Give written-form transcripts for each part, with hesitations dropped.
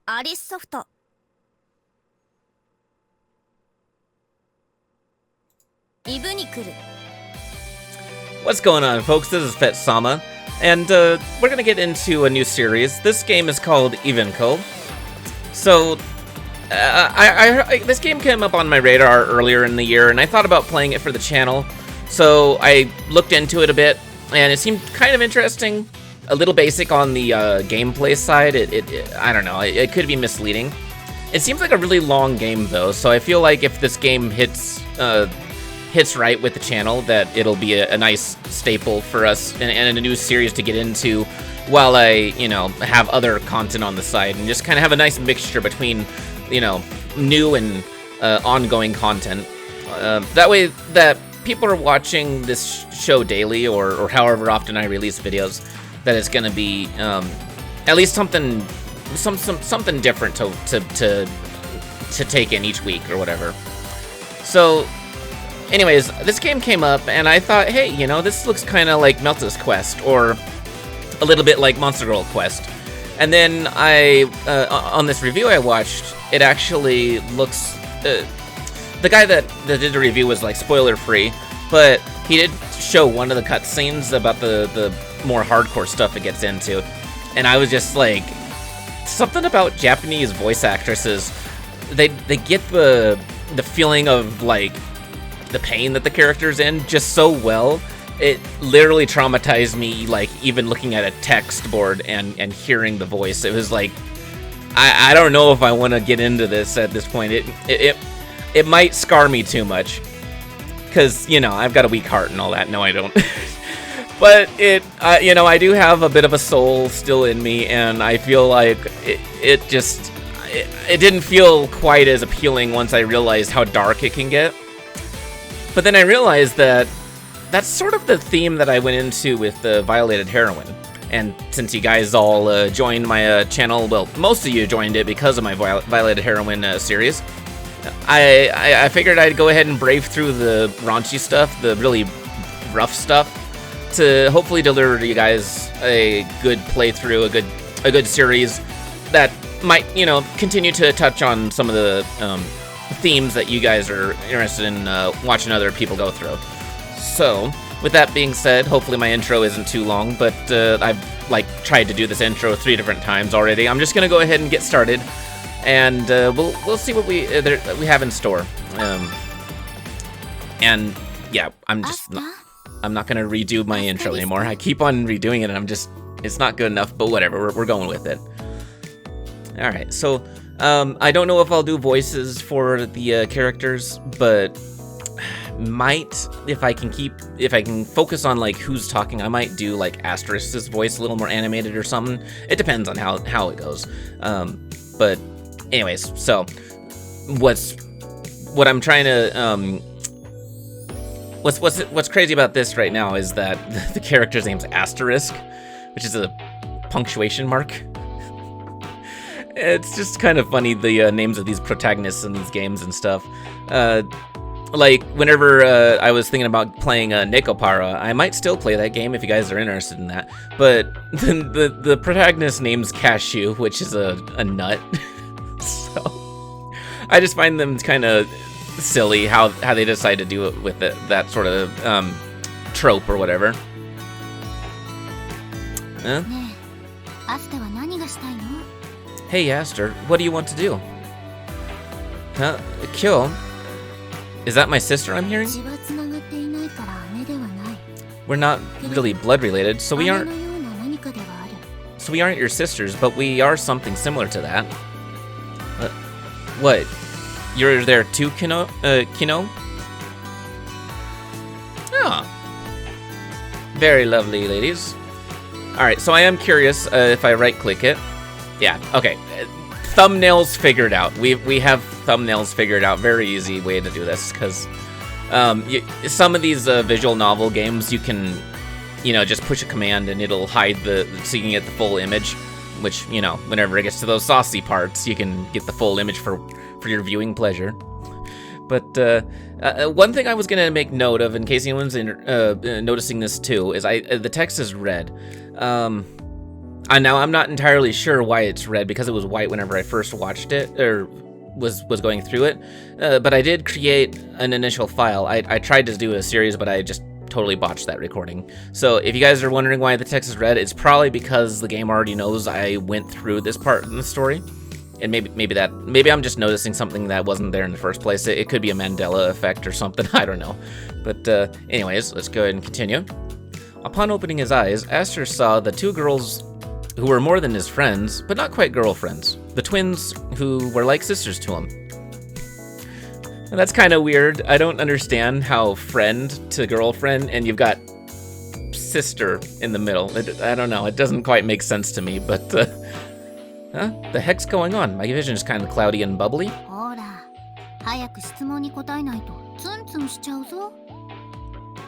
アリスソフト。イブニクル。 What's going on, folks? This is FehtSama, and we're gonna get into a new series. This game is called Evenicle. So, this game came up on my radar earlier in the year, and I thought about playing it for the channel. So I looked into it a bit, and it seemed kind of interesting. A little basic on the gameplay side. I don't know. It could be misleading. It seems like a really long game, though. So I feel like if this game hits right with the channel, that it'll be a nice staple for us and a new series to get into while I, have other content on the side and just kind of have a nice mixture between, new and ongoing content. That way that people are watching this show daily or however often I release videos, that it's going to be at least something different to take in each week or whatever. So anyways, this game came up, and I thought, hey, this looks kind of like Melta's Quest, or a little bit like Monster Girl Quest. And then on this review I watched, it actually looks... the guy that did the review was, like, spoiler-free, but he did show one of the cutscenes about the more hardcore stuff it gets into. And I was just like, something about Japanese voice actresses, they get the feeling of, like, the pain that the character's in just so well. It literally traumatized me, like, even looking at a text board and hearing the voice. It was like, I don't know if I want to get into this at this point. It might scar me too much, because, I've got a weak heart and all that. No, I don't. But I do have a bit of a soul still in me, and I feel like it didn't feel quite as appealing once I realized how dark it can get. But then I realized that that's sort of the theme that I went into with the Violated Heroine. And since you guys all joined my channel, well, most of you joined it because of my Violated Heroine series, I figured I'd go ahead and brave through the raunchy stuff, the really rough stuff, to hopefully deliver to you guys a good playthrough, a good series that might, continue to touch on some of the themes that you guys are interested in watching other people go through. So, with that being said, hopefully my intro isn't too long, but I've tried to do this intro 3 different times already. I'm just gonna go ahead and get started, and we'll see what we have in store. And yeah, I'm not gonna redo my intro anymore. I keep on redoing it, and it's not good enough. But whatever, we're going with it. All right, so. I don't know if I'll do voices for the characters, but might, if I can focus on who's talking, I might do Asterisk's voice a little more animated or something. It depends on how it goes. But anyways, so what I'm trying to what's crazy about this right now is that the character's name's Asterisk, which is a punctuation mark. It's just kind of funny, the names of these protagonists in these games and stuff. Whenever I was thinking about playing Nekopara, I might still play that game if you guys are interested in that. But the protagonist name's Cashew, which is a nut. So I just find them kind of silly how they decide to do it with that sort of trope or whatever. Huh? Hey, Aster, what do you want to do? Huh? Kill? Is that my sister I'm hearing? We're not really blood related, so we aren't your sisters, but we are something similar to that. What? You're there too, Kino? Oh. Very lovely, ladies. Alright, so I am curious if I right-click it. Yeah, okay. Thumbnails figured out. We have thumbnails figured out. Very easy way to do this, because some of these visual novel games, you can, just push a command and it'll hide so you can get the full image, which, whenever it gets to those saucy parts, you can get the full image for your viewing pleasure. But one thing I was going to make note of, in case anyone's noticing this too, is the text is red. Now I'm not entirely sure why it's red, because it was white whenever I first watched it, or was going through it. But I did create an initial file. I tried to do a series, but I just totally botched that recording. So if you guys are wondering why the text is red, it's probably because the game already knows I went through this part in the story. And maybe I'm just noticing something that wasn't there in the first place. It could be a Mandela effect or something, I don't know. But anyways, let's go ahead and continue. Upon opening his eyes, Aster saw the two girls who were more than his friends, but not quite girlfriends. The twins who were like sisters to him. And that's kind of weird. I don't understand how friend to girlfriend, and you've got sister in the middle. I don't know. It doesn't quite make sense to me, but... Huh? The heck's going on? My vision is kind of cloudy and bubbly.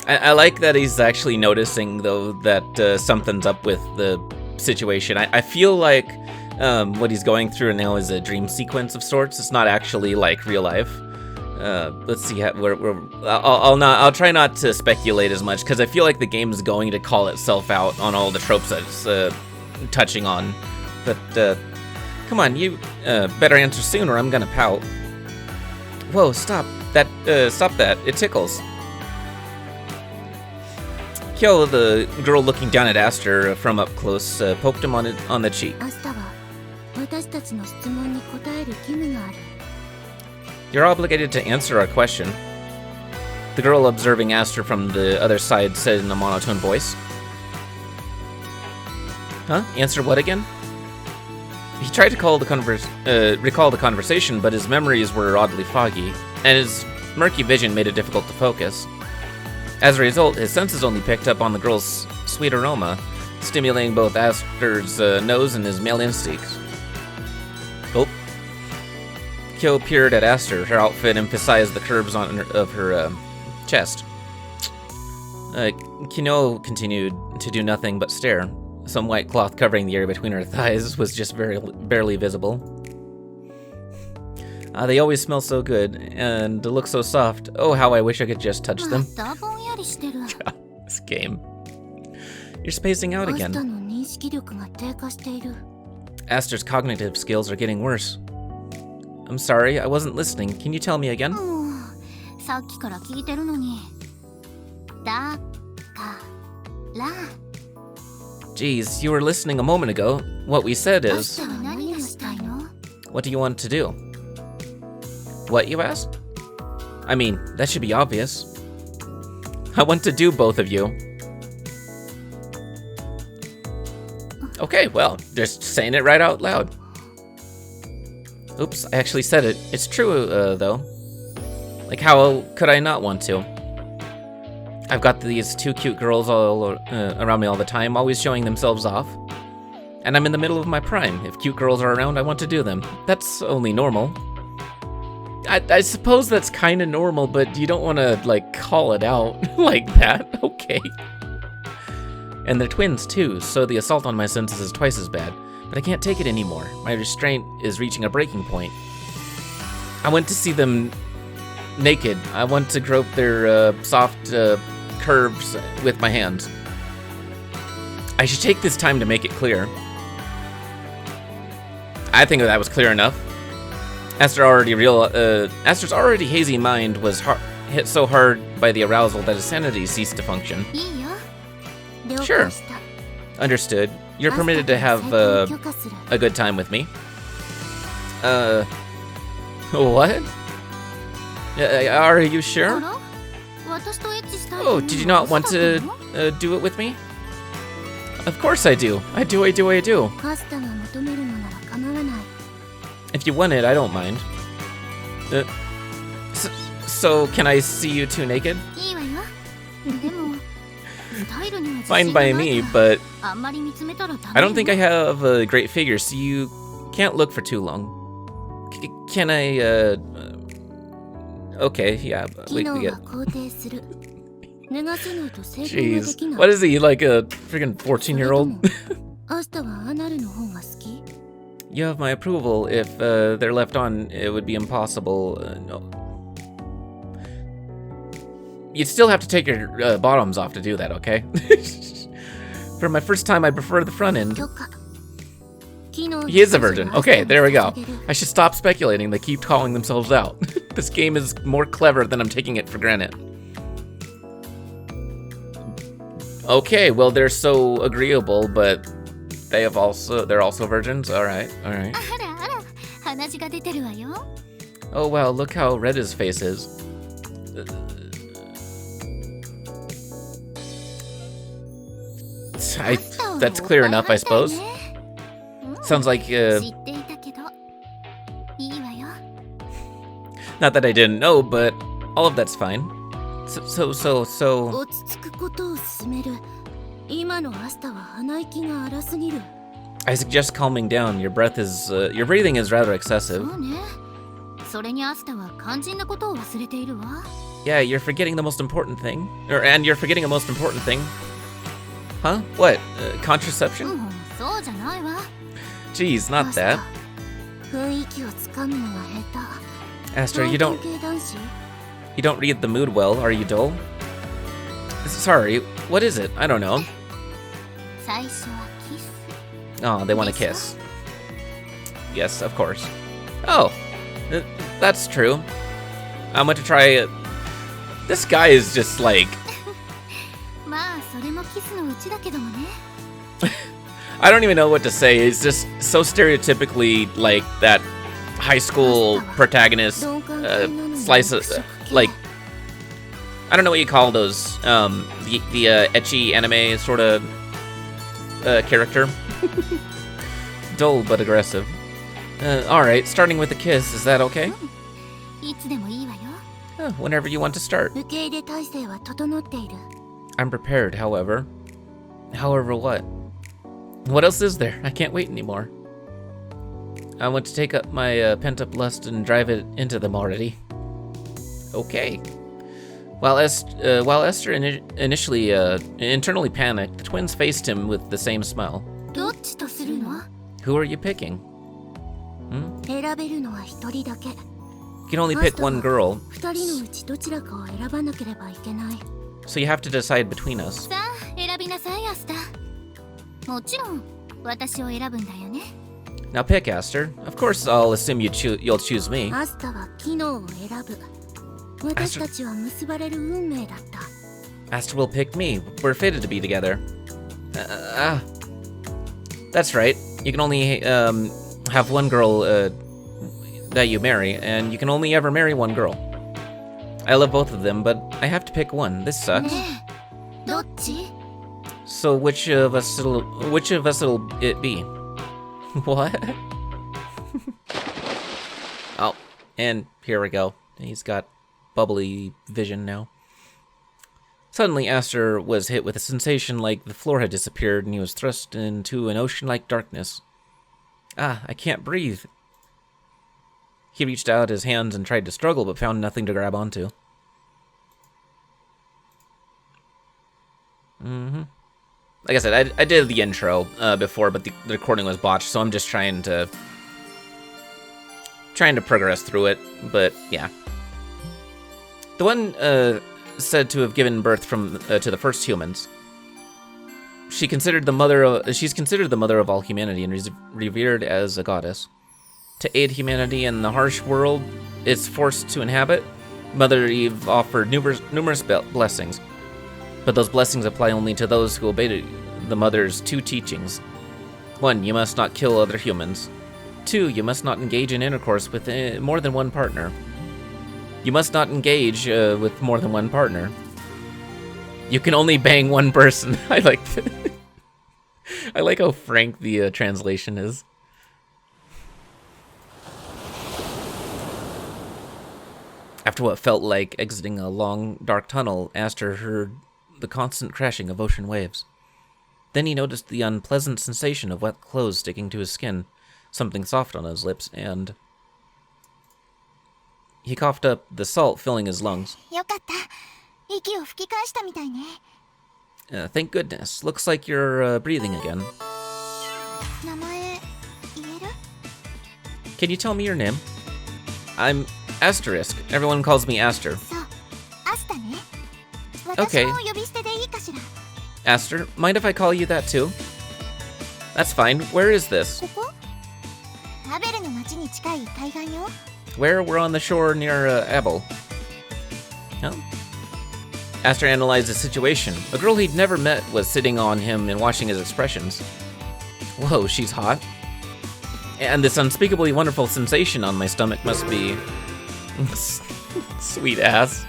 I like that he's actually noticing, though, that something's up with the situation. I feel like what he's going through now is a dream sequence of sorts. It's not actually like real life. Let's see. I'll try not to speculate as much, because I feel like the game is going to call itself out on all the tropes that it's touching on. But come on, you better answer soon, or I'm gonna pout. Whoa! Stop that! Stop that! It tickles. Kyo, the girl looking down at Aster from up close, poked him on the cheek. You're obligated to answer our question. The girl observing Aster from the other side said in a monotone voice. Huh? Answer what again? He tried to recall the conversation, but his memories were oddly foggy, and his murky vision made it difficult to focus. As a result, his senses only picked up on the girl's sweet aroma, stimulating both Aster's nose and his male instincts. Oh. Kyo peered at Aster. Her outfit emphasized the curves of her chest. Kino continued to do nothing but stare. Some white cloth covering the area between her thighs was just barely visible. They always smell so good, and look so soft. Oh, how I wish I could just touch them. God, this game. You're spacing out again. Aster's cognitive skills are getting worse. I'm sorry, I wasn't listening. Can you tell me again? Geez, you were listening a moment ago. What we said is... What do you want to do? What, you asked? I mean, that should be obvious. I want to do both of you. Okay, well, just saying it right out loud. Oops, I actually said it. It's true, though. Like, how could I not want to? I've got these two cute girls all around me all the time, always showing themselves off. And I'm in the middle of my prime. If cute girls are around, I want to do them. That's only normal. I suppose that's kind of normal, but you don't want to, like, call it out like that. Okay. And they're twins, too, so the assault on my senses is twice as bad. But I can't take it anymore. My restraint is reaching a breaking point. I want to see them naked. I want to grope their soft curves with my hands. I should take this time to make it clear. I think that was clear enough. Aster's already hazy mind was hit so hard by the arousal that his sanity ceased to function. Sure. Understood. You're permitted to have a good time with me. What? Are you sure? Oh, did you not want to do it with me? Of course I do. I do. If you want it, I don't mind. So can I see you two naked? Fine by me, but I don't think I have a great figure, so you can't look for too long. Can I, okay, yeah, we get... Jeez, what is he, like a freaking 14-year-old? You have my approval. If they're left on, it would be impossible. No. You'd still have to take your bottoms off to do that, okay? For my first time, I prefer the front end. He is a virgin. Okay, there we go. I should stop speculating. They keep calling themselves out. This game is more clever than I'm taking it for granted. Okay, well, they're so agreeable, but they're also virgins. All right. Oh wow, look how red his face is. That's clear enough, I suppose. Sounds like, not that I didn't know, but all of that's fine. So. I suggest calming down. Your breathing is rather excessive. Yeah, you're forgetting the most important thing. And you're forgetting a most important thing. Huh? What? Contraception? Jeez, not that. Aster, you don't read the mood well, are you dull? Sorry, what is it? I don't know. Oh, they want to kiss. Yes, of course. Oh, that's true. I'm going to try it. This guy is just like... I don't even know what to say. He's just so stereotypically like that high school protagonist slice of, like, I don't know what you call those, the ecchi anime sort of character. Dull but aggressive. Alright, starting with a kiss, is that okay? Whenever you want to start. I'm prepared, however. However what? What else is there? I can't wait anymore. I want to take up my pent-up lust and drive it into them already. Okay. While Esther initially internally panicked, the twins faced him with the same smile. Who are you picking? You can only pick one girl. So you have to decide between us. Now pick, Aster. Of course, I'll assume you'll choose me. Aster will pick me. We're fated to be together. That's right. You can only have one girl that you marry, and you can only ever marry one girl. I love both of them, but I have to pick one. This sucks. So which of us it'll be? What? Oh, and here we go. He's got bubbly vision now. Suddenly, Aster was hit with a sensation like the floor had disappeared and he was thrust into an ocean-like darkness. Ah, I can't breathe. He reached out his hands and tried to struggle, but found nothing to grab onto. Like I said, I did the intro before, but the recording was botched, so I'm just trying to progress through it. But yeah, the one said to have given birth to the first humans. She's considered the mother of all humanity and is revered as a goddess. To aid humanity in the harsh world it's forced to inhabit, Mother Eve offered numerous blessings. But those blessings apply only to those who obey the Mother's two teachings. 1. You must not kill other humans. 2. You must not engage in intercourse with more than one partner. You must not engage with more than one partner. You can only bang one person. I like I like how frank the translation is. After what felt like exiting a long, dark tunnel, Aster heard the constant crashing of ocean waves. Then he noticed the unpleasant sensation of wet clothes sticking to his skin, something soft on his lips, and he coughed up the salt filling his lungs. Thank goodness. Looks like you're breathing again. Can you tell me your name? I'm Asterisk. Everyone calls me Aster. Okay. Aster, mind if I call you that too? That's fine. Where is this? に近い海岸よ。 Where? We're on the shore near Abel. Huh? Aster analyzed the situation. A girl he'd never met was sitting on him and watching his expressions. Whoa, she's hot. And this unspeakably wonderful sensation on my stomach must be... Sweet ass.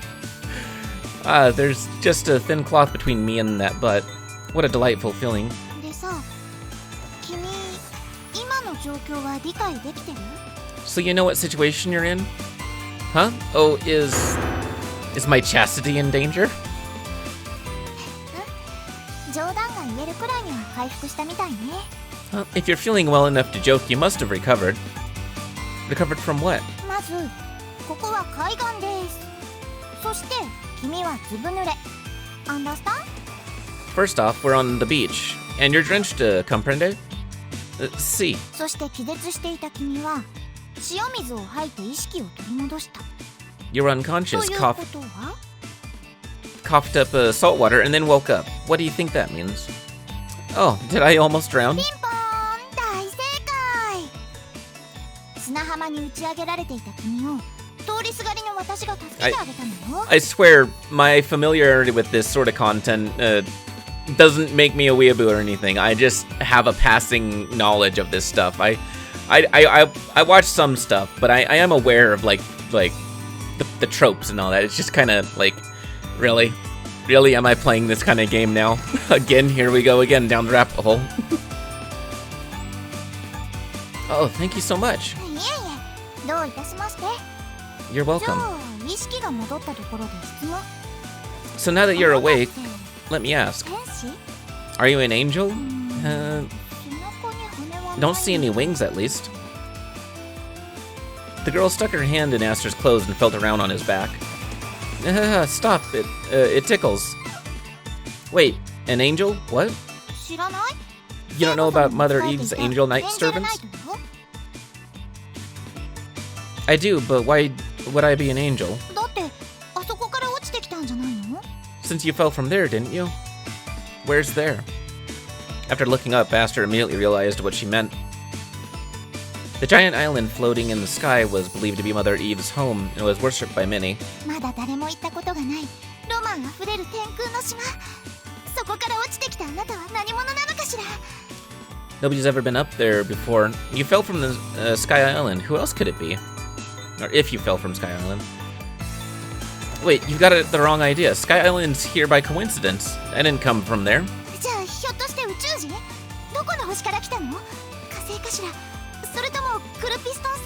There's just a thin cloth between me and that butt. What a delightful feeling. でさ、君、今の状況は理解できてる？ So you know what situation you're in? Huh? Oh, is my chastity in danger? 冗談が言えるくらいには回復したみたいね。 If you're feeling well enough to joke, you must have recovered. Recovered from what? まず、ここは海岸です。そして、君はずぶ濡れ。Understand? First off, we're on the beach, and you're drenched, comprende? See. そして気絶していた君は塩水を吐いて意識を取り戻した。 You were unconscious, ということは？ coughed up salt water, and then woke up. What do you think that means? Oh, did I almost drown? ピンポーン、大正解。砂浜に打ち上げられていた君を通りすがりの私が助けてあげたのよ。 I swear, my familiarity with this sort of content doesn't make me a weeaboo or anything. I just have a passing knowledge of this stuff. I watch some stuff, but I am aware of like the tropes and all that. It's just kind of like, really am I playing this kind of game now? Again, here we go again down the rabbit hole. Oh, thank you so much. いえいえ、どういたしまして。 You're じゃ welcome. あ意識が戻ったところで質問。 So now that you're あなたって awake, let me ask, 天使？ are you an angel? 背中に羽はない。 Don't see any wings, at least. The girl stuck her hand in Aster's clothes and felt around on his back. Stop, it tickles. Wait, an angel? What? 知らない？ You don't know about Mother Eve's angel night servants? I do, but why would I be an angel? だってあそこから落ちてきたんじゃないの？ Since you fell from there, didn't you? Where's there? After looking up, Aster immediately realized what she meant. The giant island floating in the sky was believed to be Mother Eve's home and was worshipped by many. まだ誰も行ったことがないロマンあふれる天空の島。そこから落ちてきたあなたは何者なのかしら？ Nobody's ever been up there before. You fell from the Sky Island. Who else could it be? Or if you fell from Sky Island. Wait, you got the wrong idea. Sky Island's here by coincidence. I didn't come from there. じゃあひょっとして宇宙人？どこの星から来たの？火星かしら？それともクルピストン星？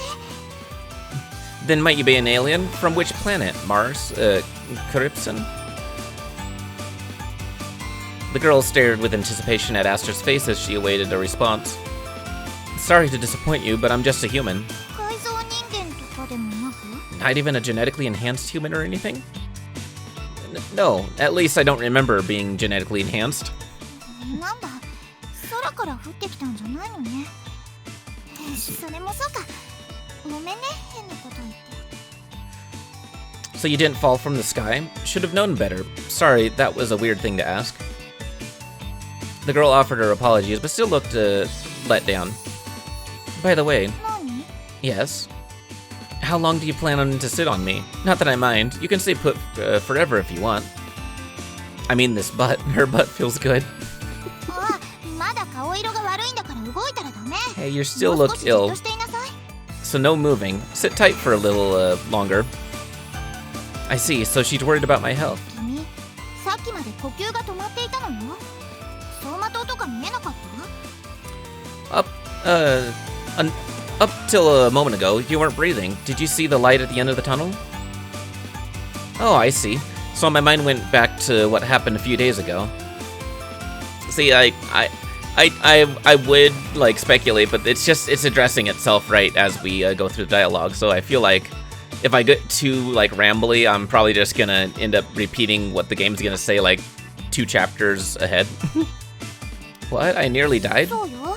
Then might you be an alien? From which planet? Mars? Calypson? The girl stared with anticipation at Aster's face as she awaited a response. Sorry to disappoint you, but I'm just a human. 改造人間とかでもなく？ Not even a genetically enhanced human or anything? No, at least I don't remember being genetically enhanced. なんだ、空から降ってきたんじゃないのね。それもそうか。ごめんね、変なこと言って。 So you didn't fall from the sky? Should have known better. Sorry, that was a weird thing to ask. The girl offered her apologies, but still looked let down. By the way, 何？ yes. How long do you plan on to sit on me? Not that I mind. You can stay put forever if you want. I mean this butt. Her butt feels good. あ、まだ顔色が悪いんだから動いたらダメ。 Hey, you still look ill. もう少しじっとしていなさい。 So no moving. Sit tight for a little longer. I see. So she's worried about my health. 君、さっきまで呼吸が止まっていたのよ。走馬灯とか見えなかった？ Up till a moment ago, you weren't breathing. Did you see the light at the end of the tunnel? Oh, I see. So my mind went back to what happened a few days ago. See, I would like speculate, but it's addressing itself right as we go through the dialogue. So I feel like if I get too like rambly, I'm probably just gonna end up repeating what the game's gonna say like 2 chapters ahead. What? I nearly died? そうよ。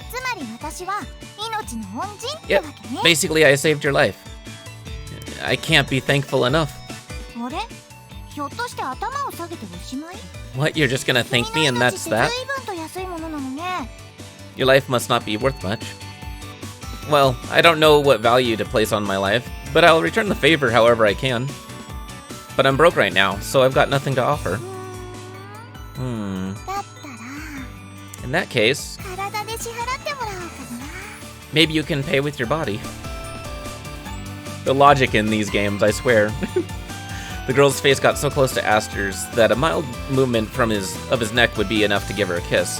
つまり私は命の恩人ってわ Yep. けね。 Basically, I saved your life. I can't be thankful enough. あれ？ひょっとして頭を下げておしまい？ What? You're just gonna thank me 君 and の命 that's って that? 随分と安いものなのね。 Your life must not be worth much. Well, I don't know what value to place on my life, but I'll return the favor however I can. But I'm broke right now, so I've got nothing to offer. だったら In that case, 体で支払ってもらおうかな。 maybe you can pay with your body. The logic in these games, I swear. The girl's face got so close to Aster's that a mild movement from his neck would be enough to give her a kiss.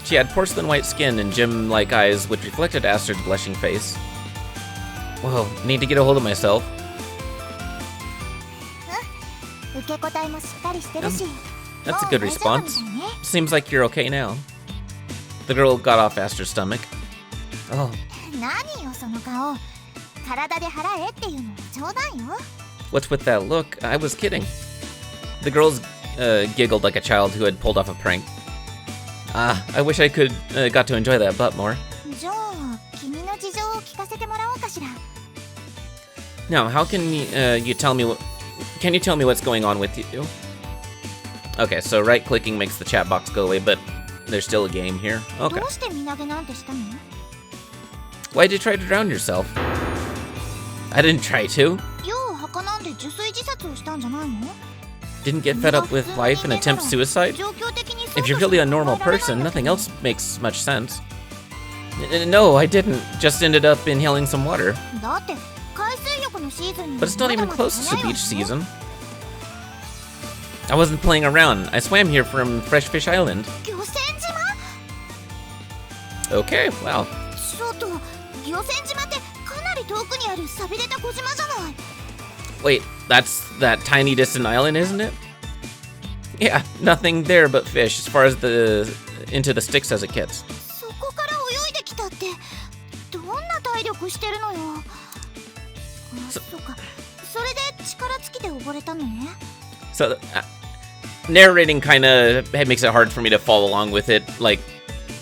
She had porcelain white skin and gem-like eyes which reflected Aster's blushing face. Whoa, need to get a hold of myself. 受け答えもしっかりしてるし。 That's a good response. Seems like you're okay now. The girl got off Aster's stomach. Oh. 何よその顔。体で払えっていうのは冗談よ。 What's with that look? I was kidding. The girls giggled like a child who had pulled off a prank. Ah, I wish I got to enjoy that butt more. じゃあ君の事情を聞かせてもらおうかしら。 Now, how can you tell me can you tell me what's going on with you? Okay, so right-clicking makes the chat box go away, but there's still a game here. Okay. どうして身投げなんてしたの？ Why'd you try to drown yourself? I didn't try to. 用を吐かなんで受水自殺をしたんじゃないの？ Didn't get fed up with life and attempt suicide? If you're really a normal person, nothing else makes much sense. No, I didn't. Just ended up inhaling some water. だって海水浴のシーズンに But it's not even close to beach season. I wasn't playing around. I swam here from Fresh Fish Island. 漁船島？ Okay, wow. ちょっと漁船島ってかなり遠くにある寂れた小島じゃない。 Wait, that's that tiny distant island, isn't it? Yeah, nothing there but fish as far as into the sticks as it gets. そこから泳いできたってどんな体力してるのよ。そうか。それで力尽きて溺れたのね。 So, narrating kind of makes it hard for me to follow along with it, like,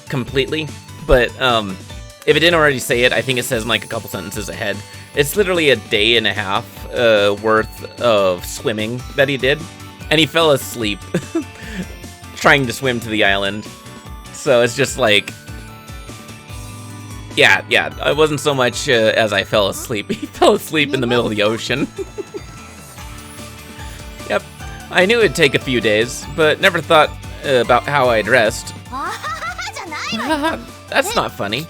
completely. But, if it didn't already say it, I think it says, like, a couple sentences ahead. It's literally a day and a half worth of swimming that he did. And he fell asleep trying to swim to the island. So it's just like... Yeah, it wasn't so much as I fell asleep. He fell asleep in the middle of the ocean. Yep. I knew it'd take a few days, but never thought about how I dressed. That's not funny.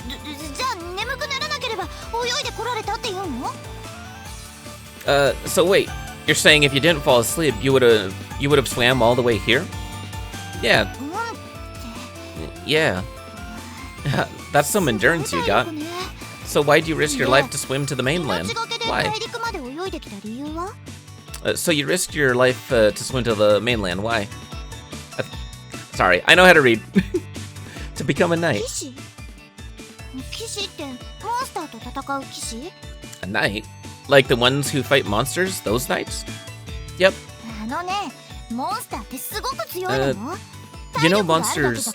So wait, you're saying if you didn't fall asleep, you would have swam all the way here? Yeah. Yeah. That's some endurance you got. So why'd you risk your life to swim to the mainland? Why? So you risked your life to swim to the mainland. Why? Sorry, I know how to read. To become a knight. A knight? Like the ones who fight monsters? Those knights? Yep. You know monsters...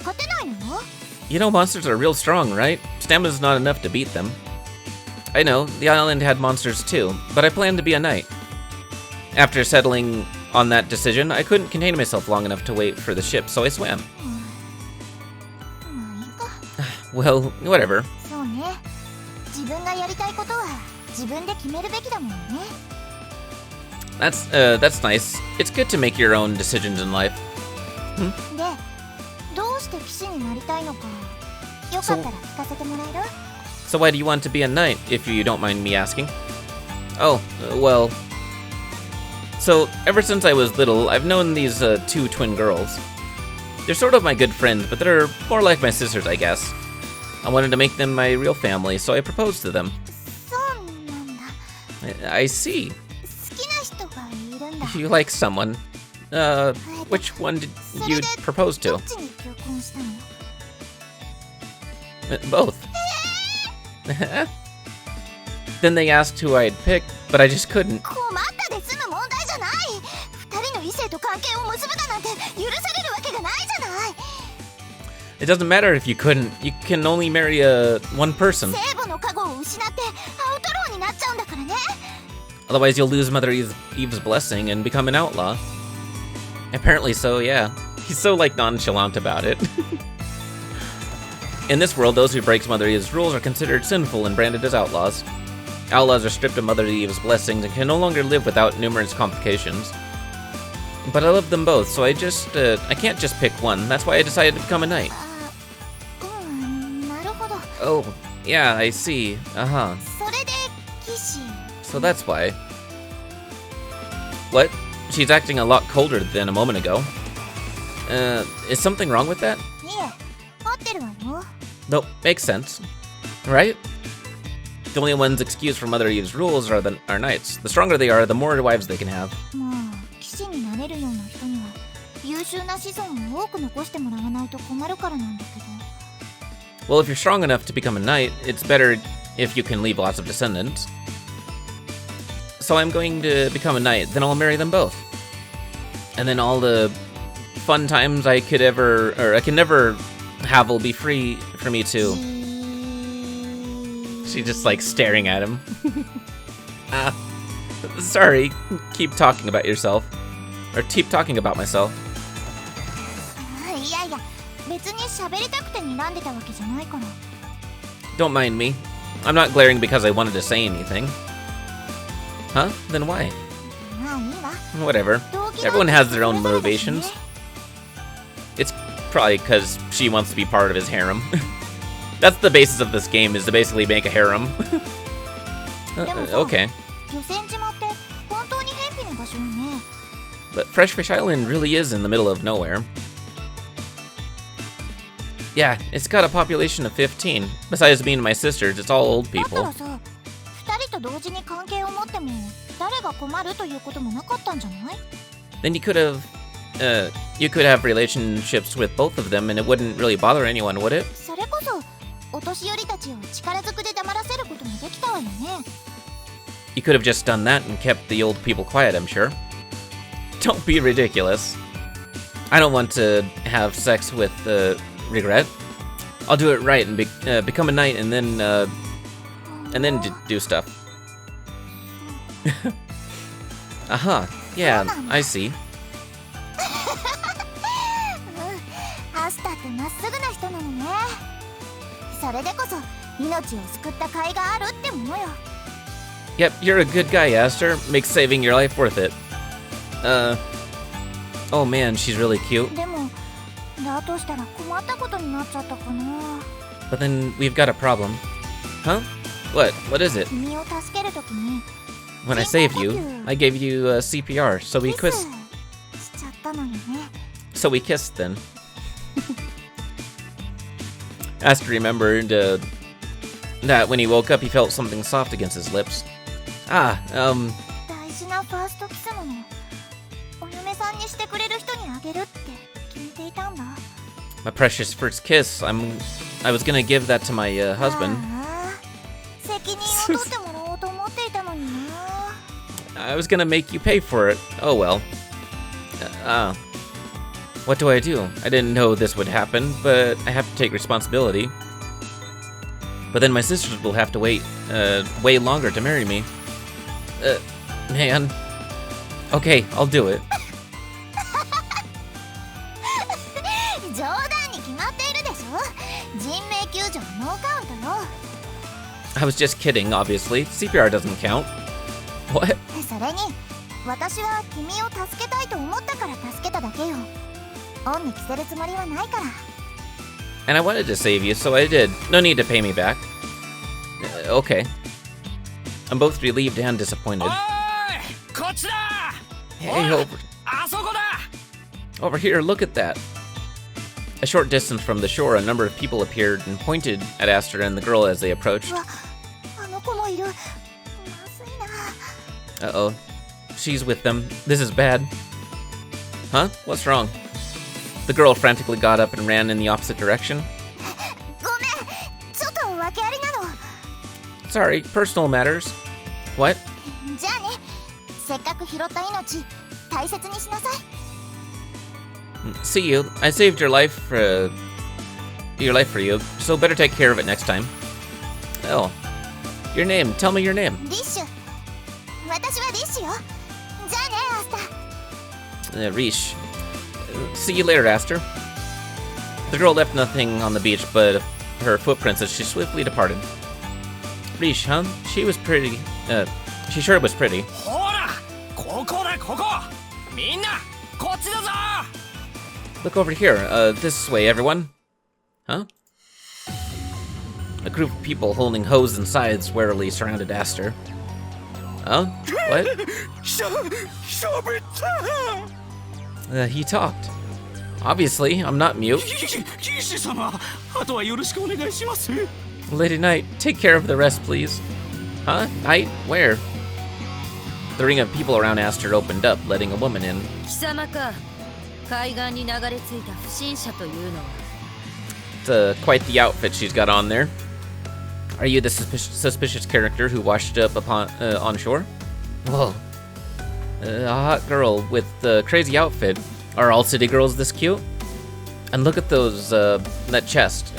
You know monsters are real strong, right? Stamina's not enough to beat them. I know, the island had monsters too, but I planned to be a knight. After settling on that decision, I couldn't contain myself long enough to wait for the ship, so I swam. Well, whatever. That's nice. It's good to make your own decisions in life. So why do you want to be a knight, if you don't mind me asking? Oh, well... So, ever since I was little, I've known these two twin girls. They're sort of my good friends, but they're more like my sisters, I guess. I wanted to make them my real family, so I proposed to them. I see. You like someone. Which one did you propose to? Both. Then they asked who I'd pick, but I just couldn't. It doesn't matter if you couldn't. You can only marry one person. Otherwise you'll lose Mother Eve's blessing and become an outlaw. Apparently so, yeah. He's so, like, nonchalant about it. In this world, those who break Mother Eve's rules are considered sinful and branded as outlaws. Outlaws are stripped of Mother Eve's blessings and can no longer live without numerous complications. But I love them both, so I can't just pick one. That's why I decided to become a knight. なるほど。 Oh, yeah, I see. Uh-huh. それで騎士。 So that's why. What? She's acting a lot colder than a moment ago. Is something wrong with that? いえ、合ってるわよ。 Nope, makes sense. Right? The only ones excused from Mother Eve's rules are knights. The stronger they are, the more wives they can have. まあ、騎士になれるような人には優秀な子孫を多く残してもらわないと困るからなんだけど。 Well, if you're strong enough to become a knight, it's better if you can leave lots of descendants. So I'm going to become a knight, then I'll marry them both. And then all the fun times I can never have will be free for me too. She's just like staring at him. Sorry, keep talking about yourself. Or keep talking about myself. いやいや、別に喋りたくて睨んでたわけじゃないから。 Don't mind me. I'm not glaring because I wanted to say anything. Huh? Then why? まあいいわ。 Whatever. Everyone has their own motivations. It's probably because she wants to be part of his harem. That's the basis of this game, is to basically make a harem. Okay. 漁船島って本当に偏僻な場所よね。 But Freshfish Island really is in the middle of nowhere. Yeah, it's got a population of 15. Besides me and my sisters, it's all old だった people. らさ、二人と同時に関係を持っても誰が困るということもなかったんじゃない？ Then you could have relationships with both of them and it wouldn't really bother anyone, would it? それこそお年寄りたちを力ずくで黙らせることもできたわよね。 You could have just done that and kept the old people quiet, I'm sure. Don't be ridiculous. I don't want to have sex with regret. I'll do it right and become a knight and then do stuff. Uh-huh. Yeah, I see. アスタってまっすぐな人なのね。それでこそ命を救った甲斐があるってものよ。 Yep, you're a good guy, Aster. Makes saving your life worth it. Oh man, she's really cute. でも、だとしたら困ったことになっちゃったかな。 But then we've got a problem. Huh? What? What is it? 君を助けるときに When I saved you, I gave you CPR, so we キス kissed. しちゃったのよね。 So we kissed then. Aster remembered that when he woke up, he felt something soft against his lips. 大事なファーストキスなの。お嫁さんにしてくれる人にあげるって決めていたんだ。 My precious first kiss. I was gonna give that to my husband. ああ、責任を取ってもらおうと思っていたのにな。 I was gonna make you pay for it. Oh well. What do? I didn't know this would happen, but I have to take responsibility. But then my sisters will have to wait way longer to marry me. Man. Okay, I'll do it. 冗談に決まっているでしょ。人命救助はノーカウントよ。 I was just kidding, obviously. CPR doesn't count. What? それに私は君を助けたいと思ったから助けただけよ。恩に着せるつもりはないから。 And I wanted to save you, so I did. No need to pay me back. Okay. I'm both relieved and disappointed. Hey, over here, look at that. A short distance from the shore, a number of people appeared and pointed at Aster and the girl as they approached. うわ、あの子もいる。まずいな。 Uh-oh. She's with them. This is bad. Huh? What's wrong? The girl frantically got up and ran in the opposite direction. ごめん、ちょっと訳ありなの。 Sorry, personal matters. What? じゃあね、せっかく拾った命大切にしなさい。 See you. I saved your life for you, so better take care of it next time. Oh. Your name. Tell me your name. リッシュ。私はリッシュよ。じゃあね、アスタ。 Reesh. See you later, Aster. The girl left nothing on the beach but her footprints as she swiftly departed. Rish, huh? She was pretty. She sure was pretty. Look over here. This way, everyone. Huh? A group of people holding hose and scythes warily surrounded Aster. Huh? What? He talked. Obviously, I'm not mute. Lady Knight, take care of the rest, please. Huh? Knight? Where? The ring of people around Aster opened up, letting a woman in. It's quite the outfit she's got on there. Are you the suspicious character who washed up on shore? Whoa. A hot girl with the crazy outfit. Are all city girls this cute? And look at those, that chest.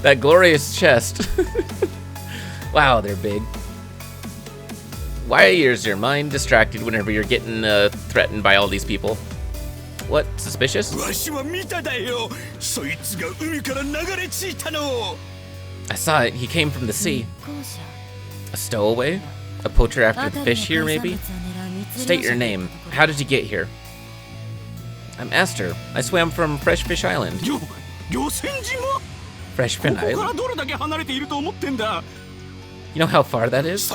That glorious chest. Wow, they're big. Why is your mind distracted whenever you're getting threatened by all these people? What? Suspicious? I saw it. He came from the sea. A stowaway? A poacher after fish here, maybe? State your name. How did you get here? I'm Aster. I swam from Fresh Fish Island. Fresh Fin Island? You know how far that is?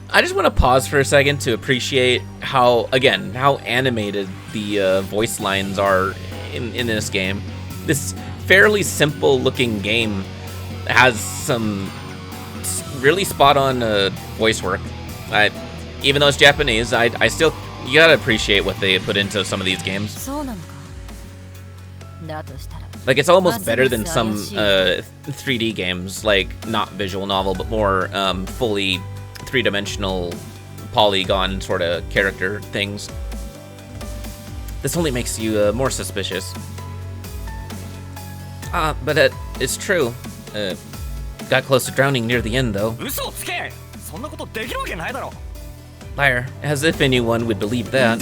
I just want to pause for a second to appreciate how animated the voice lines are in this game. This fairly simple looking game has some really spot on voice work. Even though it's Japanese, I still, you gotta appreciate what they put into some of these games. Like, it's almost better than some 3D games, like not visual novel, but more fully three-dimensional polygon sort of character things. This only makes you more suspicious. But it's true. Got close to drowning near the end, though. Liar, as if anyone would believe that.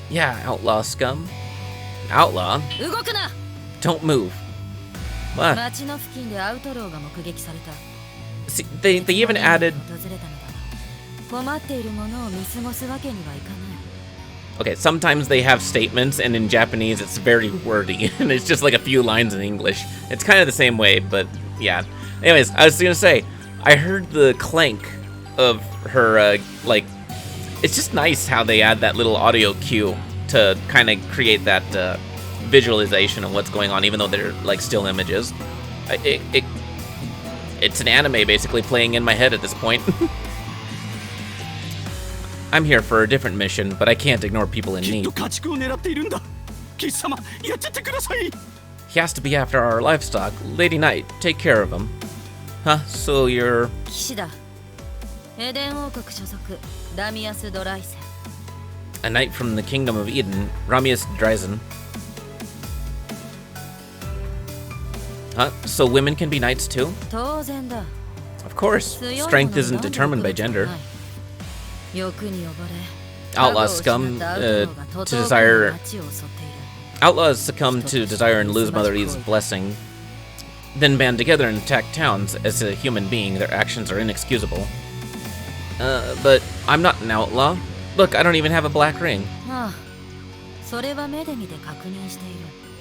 Yeah, outlaw scum. Outlaw? Don't move. What? See, they even added... Okay, sometimes they have statements, and in Japanese it's very wordy, and it's just like a few lines in English. It's kind of the same way, but yeah. Anyways, I was gonna say, I heard the clank of her, like, it's just nice how they add that little audio cue to kind of create that visualization of what's going on, even though they're like still images. It's an anime basically playing in my head at this point. I'm here for a different mission, but I can't ignore people in need. He has to be after our livestock. Lady Knight, take care of him. Huh? So you're... A knight from the Kingdom of Eden, Ramius Dryzen. Huh? So women can be knights too? Of course. Strength isn't determined by gender. Outlaws succumb to desire. Outlaws succumb to desire and lose Mother Eve's blessing. Then band together and attack towns. As a human being, their actions are inexcusable. But I'm not an outlaw. Look, I don't even have a black ring.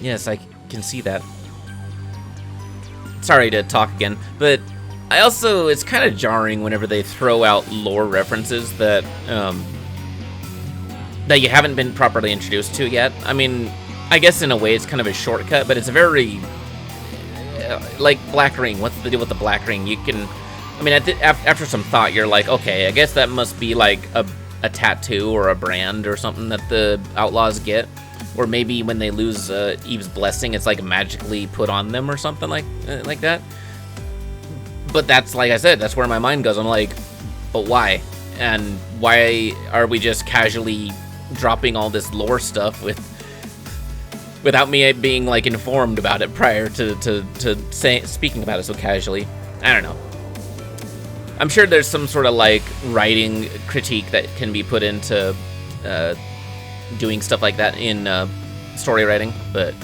Yes, I can see that. Sorry to talk again, but I also, it's kind of jarring whenever they throw out lore references that that you haven't been properly introduced to yet. I mean, I guess in a way it's kind of a shortcut, but it's a very, like, black ring. What's the deal with the black ring? You can, I mean, after some thought, you're like, okay, I guess that must be like a tattoo or a brand or something that the outlaws get. Or maybe when they lose Eve's blessing, it's like magically put on them or something like that. But that's, like I said, that's where my mind goes. I'm like, but why? And why are we just casually dropping all this lore stuff without me being like informed about it prior to speaking about it so casually? I don't know. I'm sure there's some sort of like writing critique that can be put into doing stuff like that in story writing, but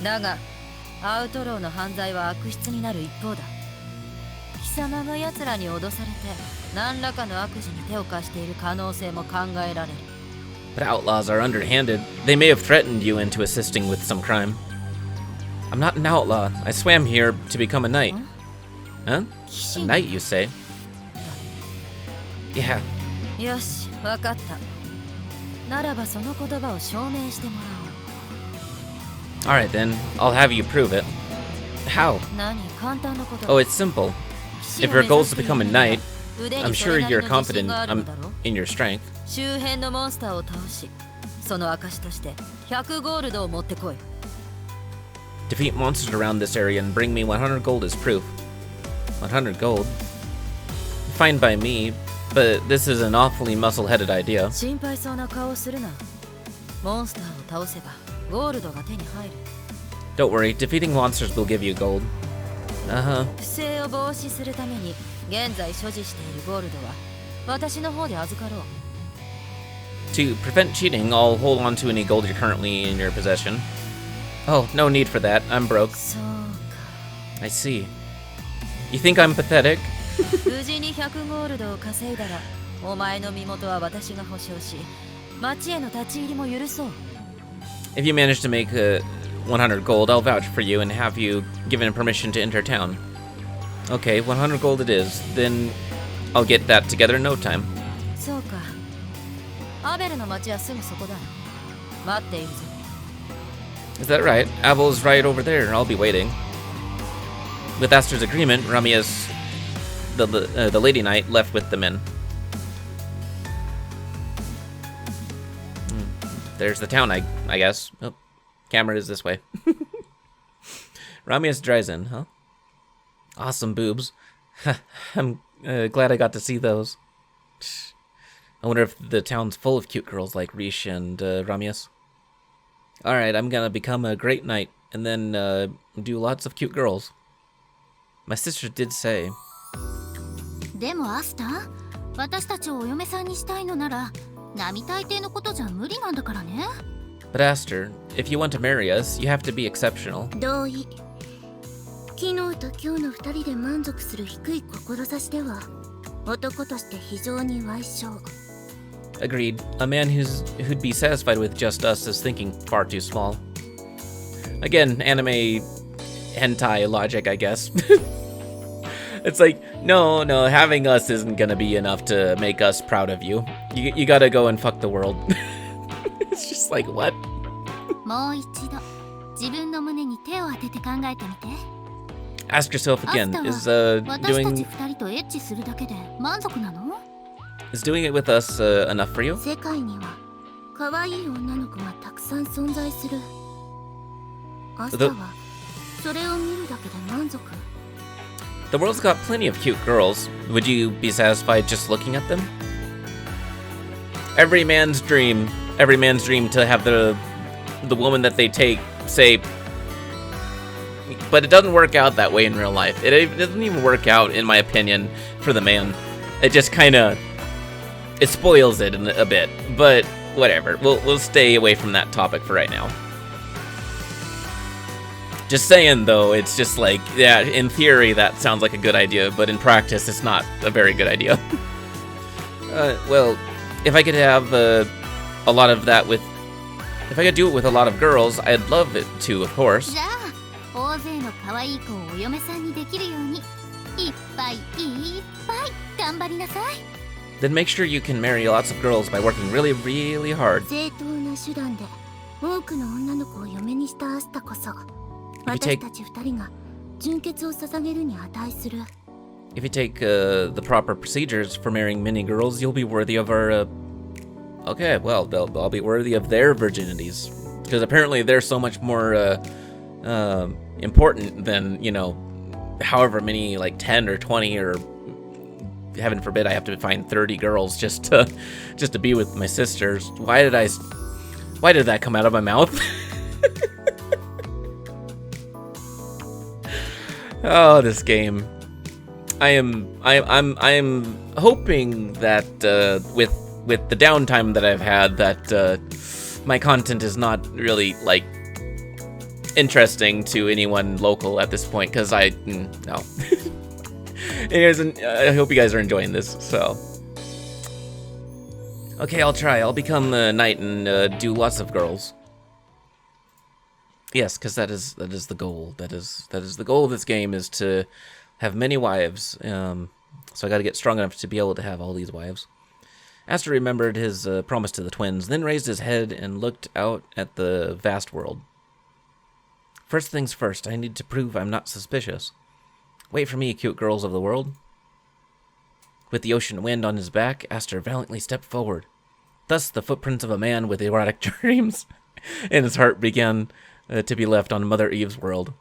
だがアウトローの犯罪は悪質になる一方だ。貴様が奴らに脅されて何らかの悪事に手を貸している可能性も考えられる。 But outlaws are underhanded. They may have threatened you into assisting with some crime. I'm not an outlaw. I swam here to become a knight. Huh? A knight, you say? Yeah. よし、わかった。ならばその言葉を証明してもらおう。 Alright then, I'll have you prove it. How? 何、簡単なことだ。 Oh, it's simple. If your goal is to become a knight, I'm sure you're confident in your strength. 周辺のモンスターを倒し、その証として100ゴールドを持ってこい。 Defeat monsters around this area and bring me 100 gold as proof. 100 gold? Fine by me, but this is an awfully muscle-headed idea. 心配そうな顔をするな。モンスターを倒せばゴールドが手に入る。 Don't worry, defeating monsters will give you gold. Uh-huh. 不正を防止するために現在所持しているゴールドは私の方で預かろう。 To prevent cheating, I'll hold on to any gold you're currently in your possession. Oh, no need for that. I'm broke. そうか。 I see. You think I'm pathetic? 無事に100ゴールドを稼いだらお前の身元は私が保証し、町への立ち入りも許そう。 If you manage to make 100 gold, I'll vouch for you and have you given permission to enter town. Okay, 100 gold it is. Then I'll get that together in no time. そうか。アベルの町はすぐそこだ。待っているぞ。 Is that right? Abel's right over there. I'll be waiting. With Aster's agreement, Ramia's the Lady Knight left with the men. There's the town, I guess. Oh, camera is this way. Ramia's Dryzen, huh? Awesome boobs. I'm glad I got to see those. I wonder if the town's full of cute girls like Rish and Ramius. Alright, I'm gonna become a great knight and then do lots of cute girls. My sister did say. でもアスター、私たちをお嫁さんにしたいのなら並大抵のことじゃ無理なんだからね。 But Aster, if you want to marry us, you have to be exceptional. 同意。昨日と今日の2人で満足する低い志では男として非常に矮小。 Agreed. A man who'd be satisfied with just us is thinking far too small. Again, anime hentai logic, I guess. It's like, no, having us isn't gonna be enough to make us proud of you. You gotta go and fuck the world. It's just like, what? もう一度自分の胸に手を当てて考えてみて。 Ask yourself again, is 私たち2人とエッチするだけで満足なの？ is doing it with us enough for you? 世界には可愛い女の子がたくさん存在する。アスタはそれを見るだけで満足。 The world's got plenty of cute girls. Would you be satisfied just looking at them? Every man's dream to have the woman that they take say, but it doesn't work out that way in real life. It doesn't even work out, in my opinion, for the man. It just kind of, it spoils it a bit, but whatever. We'll stay away from that topic for right now. Just saying, though, it's just like, yeah, in theory, that sounds like a good idea, but in practice, it's not a very good idea. Well, if I could have a lot of that with... If I could do it with a lot of girls, I'd love it to, of course. じゃあ、大勢の可愛い子をお嫁さんにできるように、いっぱい頑張りなさい。 Then make sure you can marry lots of girls by working really, really hard. 正当な手段で多くの女の子を嫁にしたアスタこそ。 私たち2人が純潔を捧げるに値する。 If you take the proper procedures for marrying many girls, you'll be worthy of our... Okay, well, I'll be worthy of their virginities. Because apparently they're so much more important than, you know, however many, like 10 or 20 or... Heaven forbid I have to find 30 girls just to be with my sisters. Why did that come out of my mouth? Oh, this game. I'm hoping that with the downtime that I've had, that my content is not really, like, interesting to anyone local at this point, because no. Anyways, I hope you guys are enjoying this, so. Okay, I'll try. I'll become a knight and do lots of girls. Yes, because that is the goal. That is the goal of this game, is to have many wives. So I got to get strong enough to be able to have all these wives. Aster remembered his promise to the twins, then raised his head and looked out at the vast world. First things first, I need to prove I'm not suspicious. Wait for me, cute girls of the world. With the ocean wind on his back, Aster valiantly stepped forward. Thus, the footprints of a man with erotic dreams, and his heart began to be left on Mother Eve's world.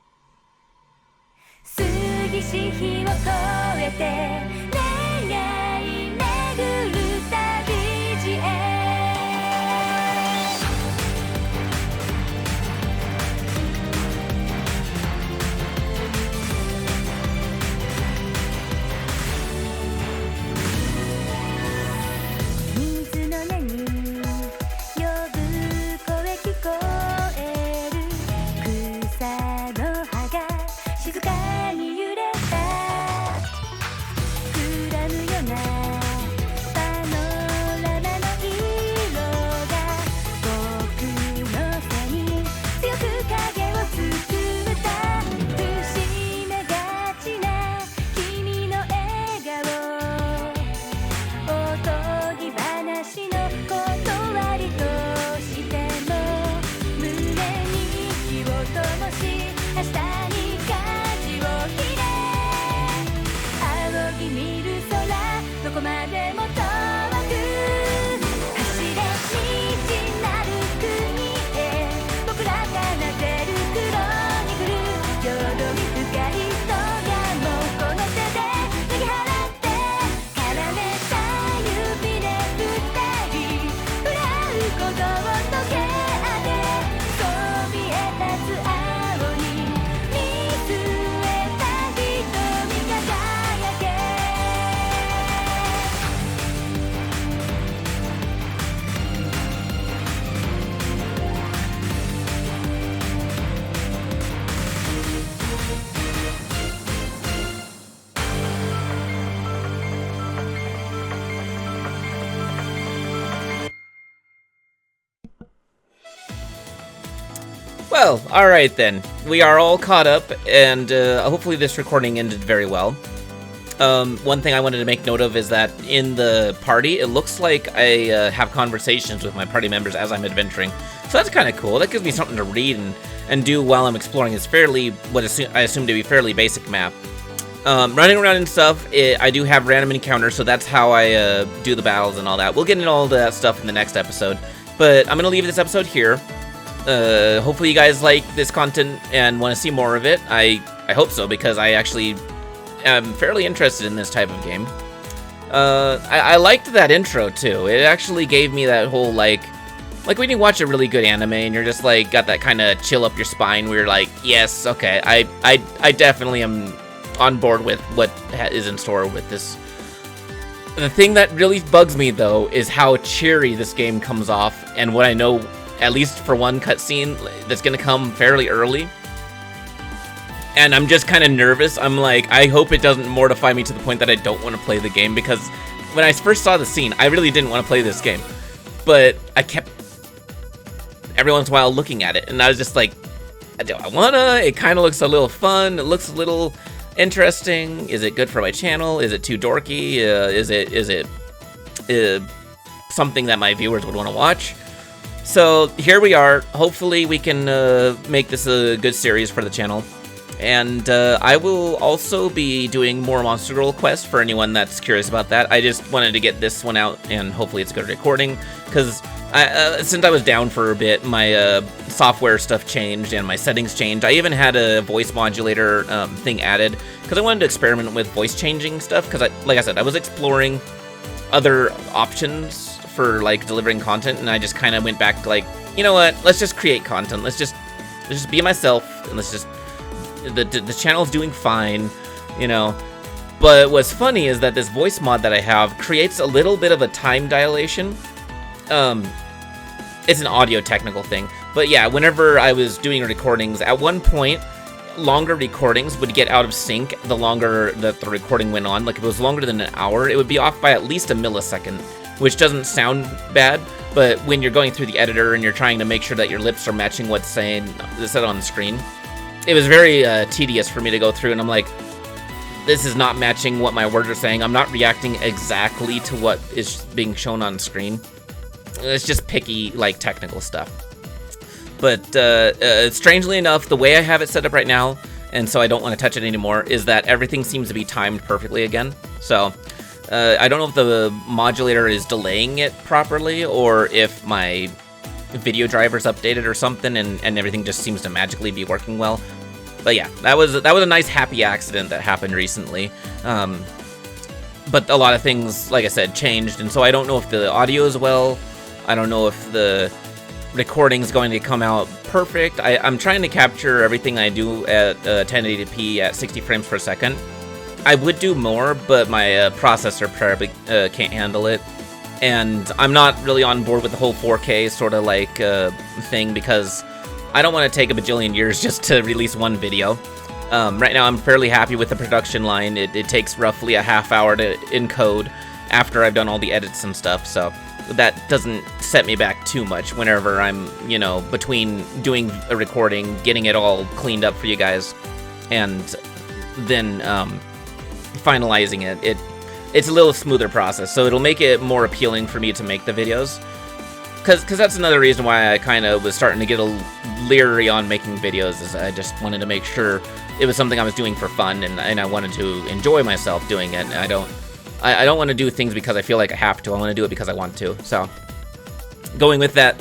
Well, alright then. We are all caught up, and hopefully this recording ended very well. One thing I wanted to make note of is that in the party, it looks like I have conversations with my party members as I'm adventuring. So that's kind of cool. That gives me something to read and do while I'm exploring. It's fairly, I assume to be fairly basic map. Running around and stuff, I do have random encounters, so that's how I do the battles and all that. We'll get into all that stuff in the next episode. But I'm going to leave this episode here. Hopefully you guys like this content and want to see more of it. I hope so, because I actually am fairly interested in this type of game. I liked that intro too. It actually gave me that whole like when you watch a really good anime and you're just like got that kind of chill up your spine where you're like, yes, okay, I definitely am on board with what is in store with this. The thing that really bugs me though is how cheery this game comes off, and what I know, at least for one cutscene that's gonna come fairly early. And I'm just kind of nervous. I'm like, I hope it doesn't mortify me to the point that I don't want to play the game, because when I first saw the scene, I really didn't want to play this game. But I kept, every once in a while, looking at it, and I was just like, do I wanna? It kind of looks a little fun. It looks a little interesting. Is it good for my channel? Is it too dorky? Is it something that my viewers would want to watch? So here we are. Hopefully we can make this a good series for the channel. And I will also be doing more Monster Girl quests for anyone that's curious about that. I just wanted to get this one out, and hopefully it's a good recording, because since I was down for a bit, my software stuff changed and my settings changed. I even had a voice modulator thing added, because I wanted to experiment with voice changing stuff, because like I said, I was exploring other options for like delivering content, and I just kind of went back to like, you know what, let's just create content. Let's just be myself, and let's just, the channel's doing fine, you know. But what's funny is that this voice mod that I have creates a little bit of a time dilation. it's an audio technical thing. But yeah, whenever I was doing recordings, at one point, longer recordings would get out of sync the longer that the recording went on. Like if it was longer than an hour, it would be off by at least a millisecond, which doesn't sound bad, but when you're going through the editor and you're trying to make sure that your lips are matching what's said on the screen, it was very tedious for me to go through, and I'm like, this is not matching what my words are saying. I'm not reacting exactly to what is being shown on screen. It's just picky, like, technical stuff. But strangely enough, the way I have it set up right now, and so I don't want to touch it anymore, is that everything seems to be timed perfectly again. So I don't know if the modulator is delaying it properly, or if my video driver's updated or something, and everything just seems to magically be working well. But yeah, that was a nice happy accident that happened recently. But a lot of things, like I said, changed, and so I don't know if the audio is well. I don't know if the recording's going to come out perfect. I'm trying to capture everything I do at 1080p at 60 frames per second. I would do more, but my processor probably can't handle it. And I'm not really on board with the whole 4K sort of like thing, because I don't want to take a bajillion years just to release one video. Right now I'm fairly happy with the production line. It takes roughly a half hour to encode after I've done all the edits and stuff, so that doesn't set me back too much whenever I'm, you know, between doing a recording, getting it all cleaned up for you guys, and then finalizing it. It's a little smoother process, so it'll make it more appealing for me to make the videos. Because that's another reason why I kind of was starting to get a leery on making videos, is I just wanted to make sure it was something I was doing for fun, and I wanted to enjoy myself doing it. I don't want to do things because I feel like I have to. I want to do it because I want to. So, going with that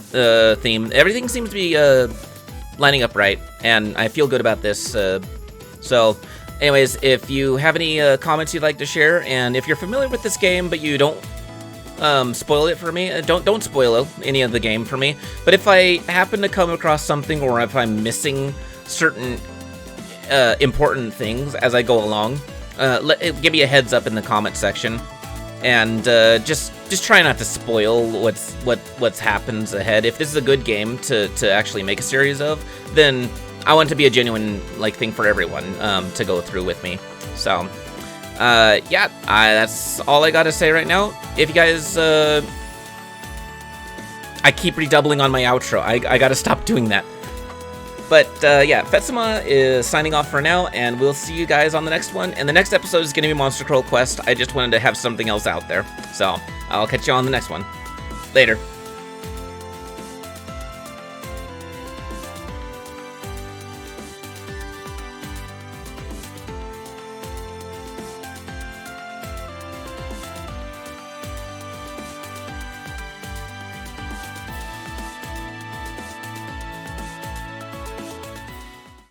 theme, everything seems to be lining up right, and I feel good about this. So, anyways, if you have any comments you'd like to share, and if you're familiar with this game but you don't spoil it for me, don't spoil any of the game for me. But if I happen to come across something, or if I'm missing certain important things as I go along, give me a heads up in the comment section, and just try not to spoil what's happens ahead. If this is a good game to actually make a series of, then I want it to be a genuine thing for everyone to go through with me. So yeah, that's all I gotta say right now. If you guys, I keep redoubling on my outro. I gotta stop doing that. But yeah, FehtSama is signing off for now, and we'll see you guys on the next one. And the next episode is gonna be Monster Crawl Quest. I just wanted to have something else out there, so I'll catch you on the next one. Later.